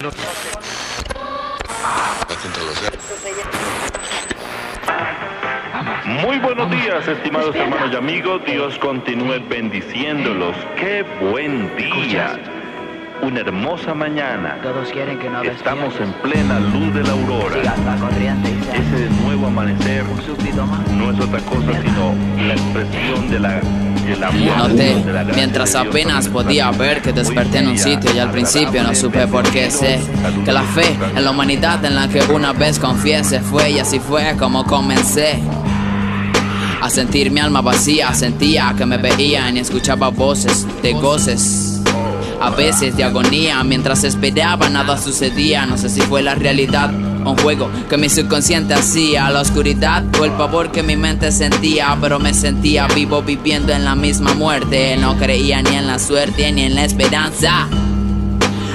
Muy buenos días, estimados hermanos y amigos. Dios continúe bendiciéndolos. ¡Qué buen día! Una hermosa mañana. Todos quieren que no estamos en plena luz de la aurora. Ese nuevo amanecer no es otra cosa sino la expresión de la Noté, mientras apenas podía ver, que desperté en un sitio y al principio no supe por qué. Sé que la fe en la humanidad en la que una vez confié se fue, y así fue como comencé a sentir mi alma vacía. Sentía que me veían y escuchaba voces de goces, a veces de agonía. Mientras esperaba nada sucedía. No sé si fue la realidad o un juego que mi subconsciente hacía. La oscuridad o el pavor que mi mente sentía, pero me sentía vivo viviendo en la misma muerte. No creía ni en la suerte ni en la esperanza,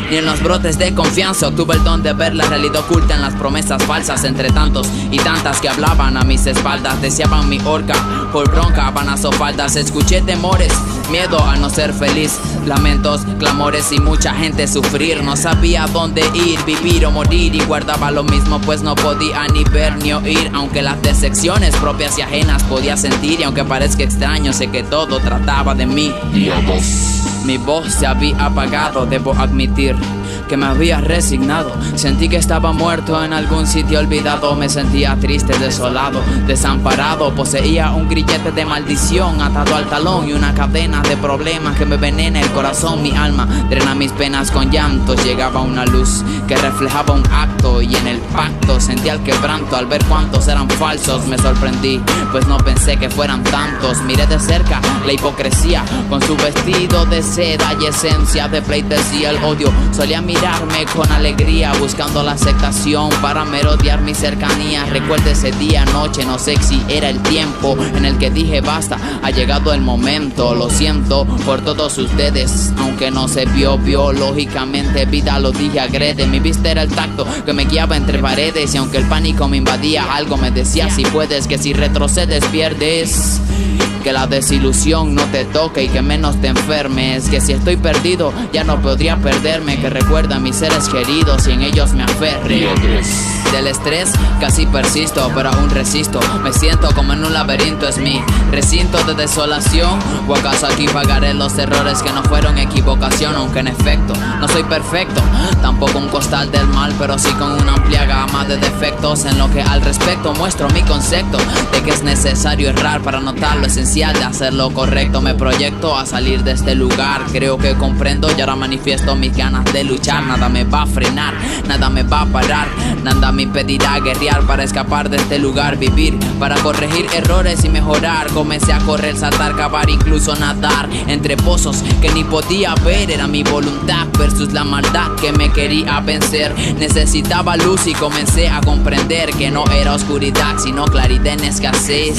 ni en los brotes de confianza. Obtuve el don de ver la realidad oculta en las promesas falsas. Entre tantos y tantas que hablaban a mis espaldas, deseaban mi horca por bronca, vanas o faldas. Escuché temores, miedo a no ser feliz, lamentos, clamores y mucha gente sufrir. No sabía dónde ir, vivir o morir, y guardaba lo mismo pues no podía ni ver ni oír. Aunque las decepciones propias y ajenas podía sentir, y aunque parezca extraño, sé que todo trataba de mí. Mi voz se había apagado, debo admitir que me había resignado. Sentí que estaba muerto en algún sitio olvidado. Me sentía triste, desolado, desamparado. Poseía un grillete de maldición atado al talón y una cadena de problemas que me venena el corazón. Mi alma drena mis penas con llantos. Llegaba una luz que reflejaba un acto, y en el pacto sentía el quebranto al ver cuántos eran falsos. Me sorprendí, pues no pensé que fueran tantos. Miré de cerca la hipocresía con su vestido de seda y esencia de pleitesía. El odio solía mirarme con alegría, buscando la aceptación para merodear mi cercanía. Recuerdo ese día, noche, no sé si era el tiempo en el que dije basta, ha llegado el momento. Lo siento por todos ustedes, aunque no se vio biológicamente. Vida lo dije agrede, mi vista era el tacto que me guiaba entre paredes. Y aunque el pánico me invadía, algo me decía si puedes, que si retrocedes pierdes, que la desilusión no te toque y que menos te enfermes, que si estoy perdido ya no podría perderme, que recuerda a mis seres queridos y en ellos me aferre. Del estrés casi persisto, pero aún resisto. Me siento como en un laberinto, es mi recinto de desolación. ¿O acaso aquí pagaré los errores que no fueron equivocación? Aunque en efecto no soy perfecto, tampoco un costal del mal, pero sí con una amplia gama de defectos. En lo que al respecto muestro mi concepto de que es necesario errar para notar lo esencial de hacer lo correcto. Me proyecto a salir de este lugar, creo que comprendo y ahora manifiesto mis ganas de luchar. Nada me va a frenar, nada me va a parar, nada me impedirá guerrear para escapar de este lugar. Vivir para corregir errores y mejorar. Comencé a correr, saltar, cavar, incluso nadar entre pozos que ni podía ver. Era mi voluntad versus la maldad que me quería vencer. Necesitaba luz y comencé a comprender que no era oscuridad sino claridad en escasez.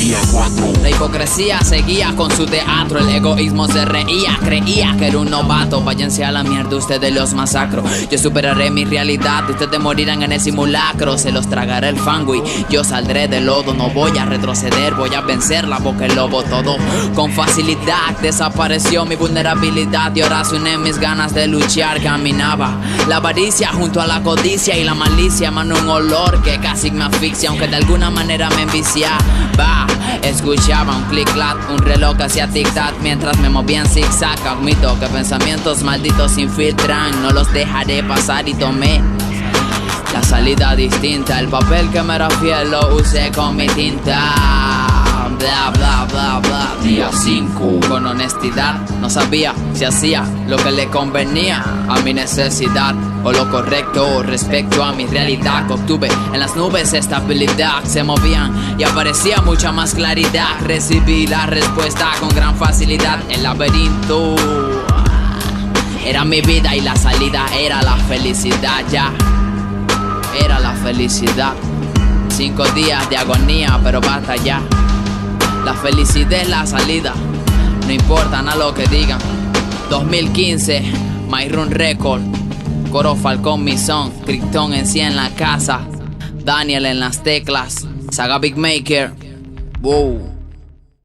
La hipocresía seguía con su teatro, el egoísmo se reía, creía que era un novato. Váyanse a la mierda, ustedes los masacro. Yo superaré mi realidad, ustedes morirán en el simulacro. Se los tragaré el fango y yo saldré del lodo. No voy a retroceder, voy a vencer la boca el lobo. Todo con facilidad desapareció mi vulnerabilidad, y ahora se unen mis ganas de luchar. Caminaba la avaricia junto a la codicia, y la malicia emanó un olor que casi me asfixia, aunque de alguna manera me enviciaba. Escuchaba un clic-clac, un reloj que hacía tic-tac mientras me movía en zig-zag. Admito que pensamientos malditos se infiltran, no los dejaré pasar, y tomé la salida distinta. El papel que me era fiel lo usé con mi tinta. Bla bla bla bla. Día 5. Con honestidad no sabía si hacía lo que le convenía a mi necesidad o lo correcto respecto a mi realidad. Obtuve en las nubes estabilidad, se movían y aparecía mucha más claridad. Recibí la respuesta con gran facilidad. El laberinto era mi vida y la salida era la felicidad. Ya era la felicidad. 5 días de agonía, pero basta ya. La felicidad es la salida, no importa nada lo que digan. 2015, My Run Record, Coro Falcón mi son, Krypton en sí en la casa, Daniel en las teclas, Saga Big Maker. Wow.